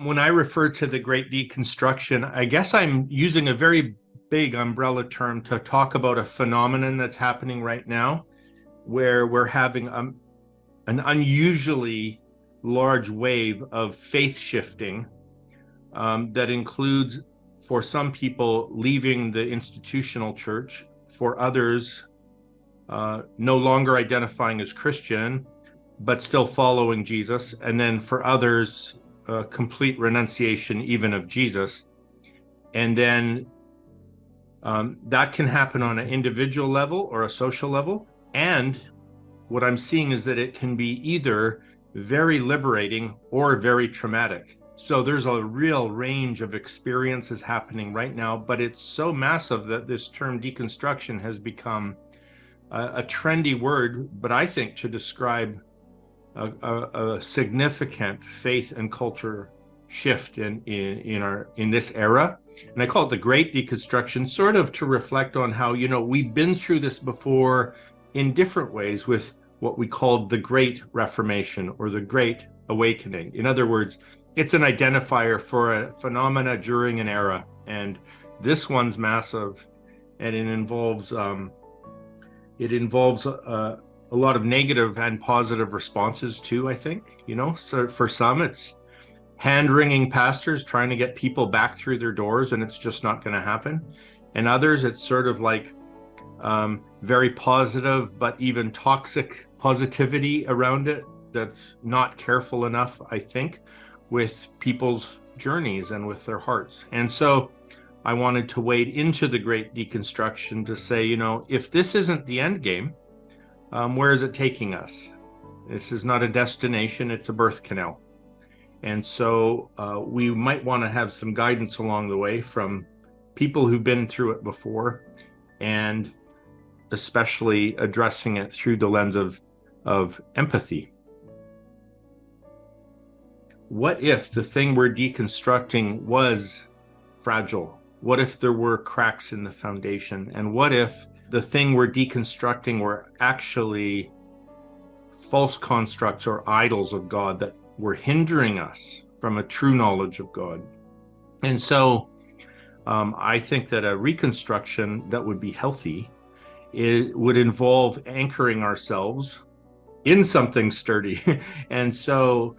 When I refer to the Great Deconstruction, I guess I'm using a very big umbrella term to talk about a phenomenon that's happening right now, where we're having an unusually large wave of faith shifting that includes, for some people, leaving the institutional church, for others, no longer identifying as Christian, but still following Jesus, and then for others, complete renunciation even of Jesus. And then that can happen on an individual level or a social level. And what I'm seeing is that it can be either very liberating or very traumatic. So there's a real range of experiences happening right now, but it's so massive that this term deconstruction has become a trendy word, but I think to describe a significant faith and culture shift in this era. And I call it the Great Deconstruction, sort of to reflect on how, we've been through this before in different ways with what we called the Great Reformation or the Great Awakening. In other words, it's an identifier for a phenomena during an era. And this one's massive, and it involves a lot of negative and positive responses too, I think. So for some, it's hand-wringing pastors trying to get people back through their doors, and it's just not going to happen. And others, it's sort of like very positive, but even toxic positivity around it that's not careful enough, I think, with people's journeys and with their hearts. And so I wanted to wade into the Great Deconstruction to say, if this isn't the end game, where is it taking us? This is not a destination, it's a birth canal. And so we might want to have some guidance along the way from people who've been through it before, and especially addressing it through the lens of empathy. What if the thing we're deconstructing was fragile? What if there were cracks in the foundation? And what if the thing we're deconstructing were actually false constructs or idols of God that were hindering us from a true knowledge of God? And so I think that a reconstruction that would be healthy, it would involve anchoring ourselves in something sturdy. And so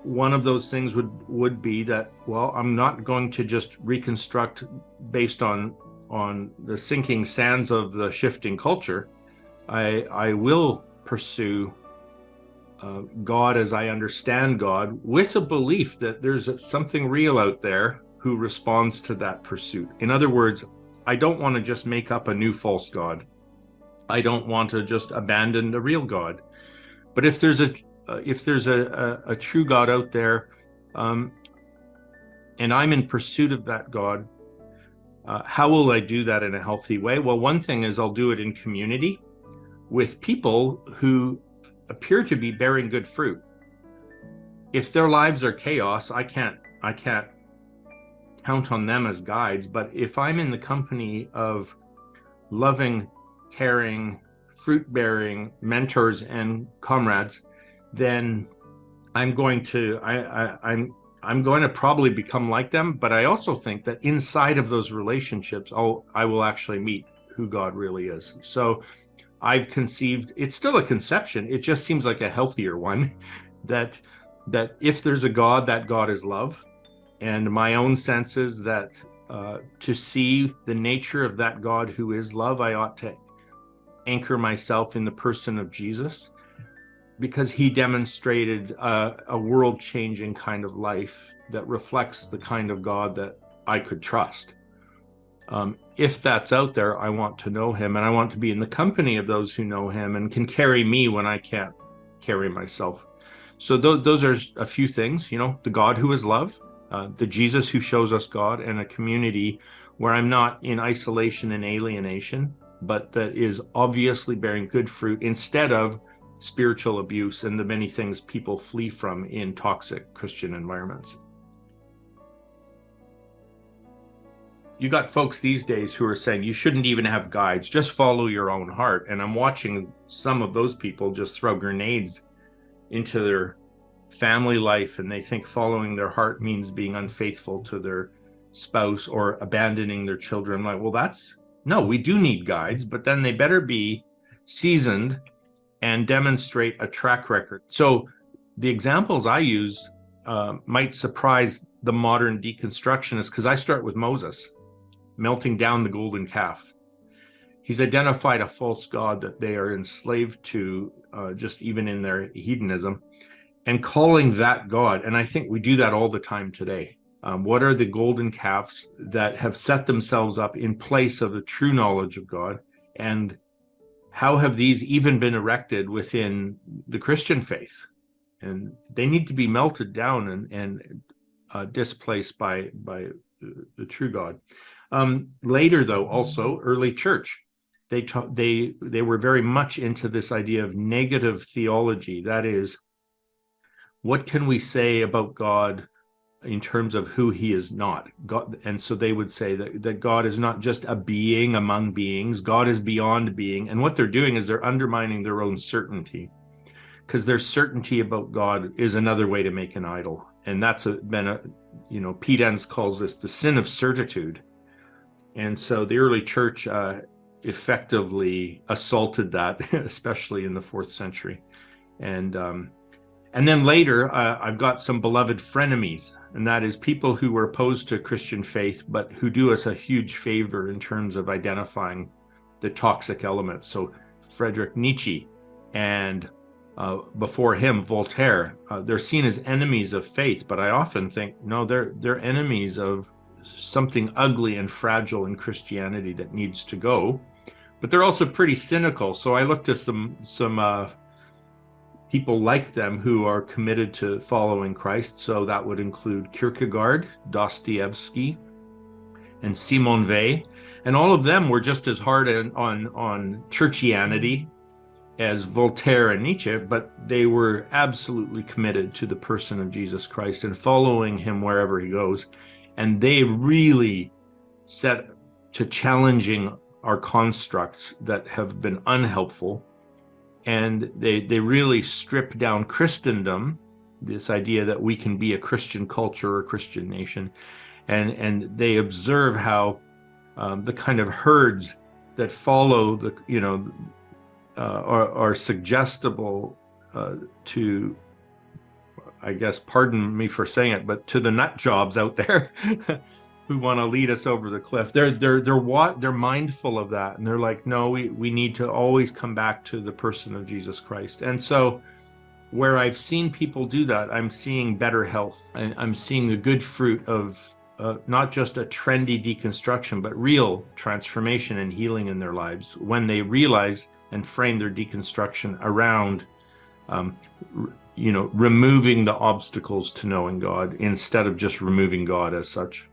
one of those things would be that, well, I'm not going to just reconstruct based on the sinking sands of the shifting culture. I will pursue God as I understand God, with a belief that there's something real out there who responds to that pursuit. In other words, I don't want to just make up a new false God. I don't want to just abandon the real God. But if there's a true God out there, and I'm in pursuit of that God, how will I do that in a healthy way? Well, one thing is I'll do it in community with people who appear to be bearing good fruit. If their lives are chaos, I can't count on them as guides. But if I'm in the company of loving, caring, fruit-bearing mentors and comrades, then I'm going to probably become like them. But I also think that inside of those relationships, I will actually meet who God really is. So I've conceived, it's still a conception, it just seems like a healthier one, that if there's a God, that God is love. And my own sense is that to see the nature of that God who is love, I ought to anchor myself in the person of Jesus, because he demonstrated a world-changing kind of life that reflects the kind of God that I could trust. If that's out there, I want to know him, and I want to be in the company of those who know him and can carry me when I can't carry myself. So those are a few things, the God who is love, the Jesus who shows us God, and a community where I'm not in isolation and alienation, but that is obviously bearing good fruit instead of spiritual abuse and the many things people flee from in toxic Christian environments. You got folks these days who are saying you shouldn't even have guides, just follow your own heart. And I'm watching some of those people just throw grenades into their family life, and they think following their heart means being unfaithful to their spouse or abandoning their children. I'm like, well, no, we do need guides, but then they better be seasoned and demonstrate a track record. So the examples I use might surprise the modern deconstructionist, because I start with Moses melting down the golden calf. He's identified a false god that they are enslaved to, just even in their hedonism, and calling that God. And I think we do that all the time today. What are the golden calves that have set themselves up in place of the true knowledge of God? And how have these even been erected within the Christian faith? And they need to be melted down and displaced by the true God. Later, though, also early church, they were very much into this idea of negative theology. That is, what can we say about God in terms of who he is not? God, and so they would say that God is not just a being among beings. God is beyond being. And what they're doing is they're undermining their own certainty, because their certainty about God is another way to make an idol. And that's Pete Enns calls this the sin of certitude. And so the early church effectively assaulted that, especially in the 4th century. And then later, I've got some beloved frenemies, and that is people who were opposed to Christian faith, but who do us a huge favor in terms of identifying the toxic elements. So Friedrich Nietzsche, and before him, Voltaire, they're seen as enemies of faith, but I often think, no, they're enemies of something ugly and fragile in Christianity that needs to go. But they're also pretty cynical. So I looked at some people like them who are committed to following Christ. So that would include Kierkegaard, Dostoevsky, and Simone Weil. And all of them were just as hard on churchianity as Voltaire and Nietzsche, but they were absolutely committed to the person of Jesus Christ and following him wherever he goes. And they really set to challenging our constructs that have been unhelpful. And they really strip down Christendom, this idea that we can be a Christian culture or a Christian nation. And they observe how the kind of herds that follow are suggestible to, I guess, pardon me for saying it, but to the nut jobs out there who want to lead us over the cliff. They're mindful of that, and they're like, no, we need to always come back to the person of Jesus Christ. And so where I've seen people do that, I'm seeing better health. I'm seeing the good fruit of not just a trendy deconstruction, but real transformation and healing in their lives when they realize and frame their deconstruction around removing the obstacles to knowing God instead of just removing God as such.